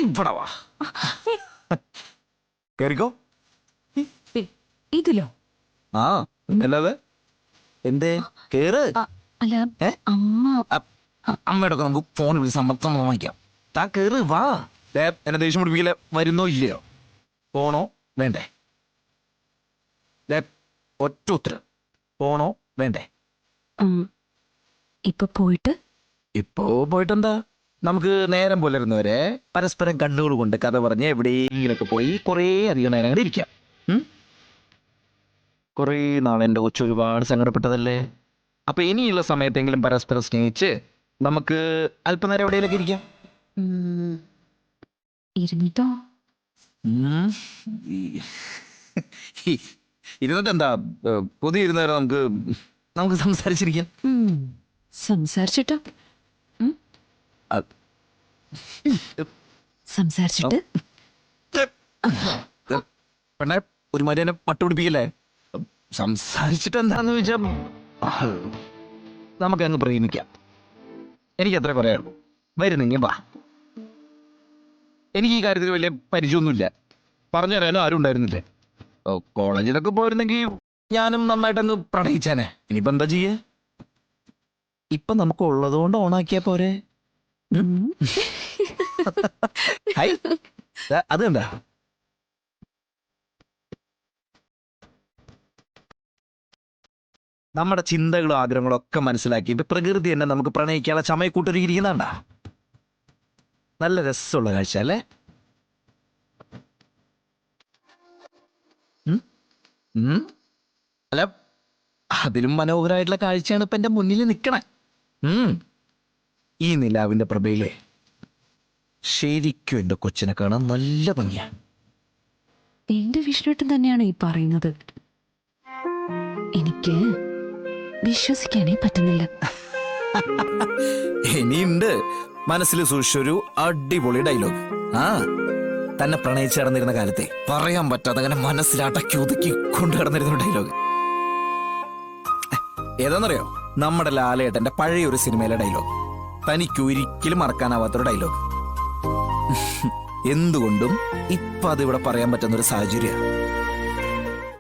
ഇവിടെ വാ. കേറിക്കോ. ഇതിലോ? ആ അല്ലാതെ എന്തേ കേറ്. അല്ല ഏ? അമ്മ. അമ്മയുടെ ഒക്കെ നമുക്ക് ഫോൺ വിളിച്ച് സമ്മതം വാങ്ങിക്കാം. താ കേറ് വാ. എന്നെ ദേഷ്യം പിടിപ്പിക്കില്ല. വരുന്നോ ഇല്ലയോ? പോണോ വേണ്ടേ? ഒറ്റ ഉത്തരം. പോണോ വേണ്ടേ? ഇപ്പൊ പോയിട്ട് ഇപ്പോ പോയിട്ടെന്താ, നമുക്ക് നേരം പുലരുന്നവരെ പരസ്പരം കണ്ണുകൾ കൊണ്ട് കഥ പറഞ്ഞ് എവിടെയെങ്കിലൊക്കെ പോയി കുറേ അധികം നേരം അങ്ങനെ ഇരിക്കാം. കുറേ നാളെ എൻ്റെ കൊച്ചു ഒരുപാട് സങ്കടപ്പെട്ടതല്ലേ. അപ്പൊ ഇനിയുള്ള സമയത്തെങ്കിലും പരസ്പരം സ്നേഹിച്ച് നമുക്ക് അല്പനേരം എവിടെയെങ്കിലൊക്കെ ഇരിക്കാം. ഇരുന്നിട്ടോ? ഇരുന്നിട്ട് എന്താ, പുതിയ ഇരുന്നേരം നമുക്ക് നമുക്ക് സംസാരിച്ചിരിക്കാം. സംസാരിച്ചിട്ടോ? സംസാരിച്ചിട്ട് പെണ്ണെ ഒരുമാതിരി എന്നെ പട്ടുപിടിപ്പിക്കല്ലേ. സംസാരിച്ചിട്ട് എന്താന്ന് ചോദിച്ചാൽ നമുക്ക് അങ്ങ് പ്രേമിക്കാം. എനിക്ക് അത്രേ പറയാനുള്ളൂ. വരുന്നെങ്കിൽ വാ. എനിക്ക് ഈ കാര്യത്തിൽ വലിയ പരിചയമൊന്നുമില്ല. പറഞ്ഞു തരാനോ ആരും ഉണ്ടായിരുന്നില്ലേ. കോളേജിലൊക്കെ പോയിരുന്നെങ്കിൽ ഞാനും നന്നായിട്ടങ്ങ് പ്രണയിച്ചാനെ. ഇനിയിപ്പോ എന്താ ചെയ്യേ? ഇപ്പൊ നമുക്ക് ഉള്ളതുകൊണ്ട് ഓണാക്കിയാ പോരെ. അത് കണ്ടാ, നമ്മുടെ ചിന്തകളും ആഗ്രഹങ്ങളും ഒക്കെ മനസ്സിലാക്കിയിട്ട് പ്രകൃതി തന്നെ നമുക്ക് പ്രണയിക്കാനുള്ള ചമയക്കൂട്ടൊരുക്കിയിരിക്കുന്നുണ്ടാ. നല്ല രസമുള്ള കാഴ്ച അല്ലേ? അല്ല, അതിലും മനോഹരമായിട്ടുള്ള കാഴ്ചയാണ് ഇപ്പൊ എന്റെ മുന്നിൽ നിൽക്കണേ. ഈ നിലാവിന്റെ പ്രഭയിലെ ശരിക്കും എന്റെ കൊച്ചിനെ കാണാൻ നല്ല ഭംഗിയാ. എന്റെ വിഷ്ണുട്ടൻ തന്നെയാണ് ഈ പറയുന്നത്. എനിക്ക് വിശ്വസിക്കാനേ പറ്റുന്നില്ല. ഇനിയുണ്ട് മനസ്സിൽ സൂക്ഷിച്ചൊരു അടിപൊളി ഡയലോഗ്. തന്നെ പ്രണയിച്ച് നടന്നിരുന്ന കാലത്തെ പറയാൻ പറ്റാതെ അങ്ങനെ മനസ്സിലാട്ടക്കി ഒതുക്കി കൊണ്ടു കിടന്നിരുന്ന ഡയലോഗ് ഏതാണെന്നറിയോ? നമ്മുടെ ലാലേട്ടന്റെ പഴയ ഒരു സിനിമയിലെ ഡയലോഗ്. തനിക്ക് ഒരിക്കലും മറക്കാനാവാത്തൊരു ഡയലോഗ്. എന്തുകൊണ്ടും ഇപ്പൊ അതിവിടെ പറയാൻ പറ്റുന്ന ഒരു സാഹചര്യമാണ്.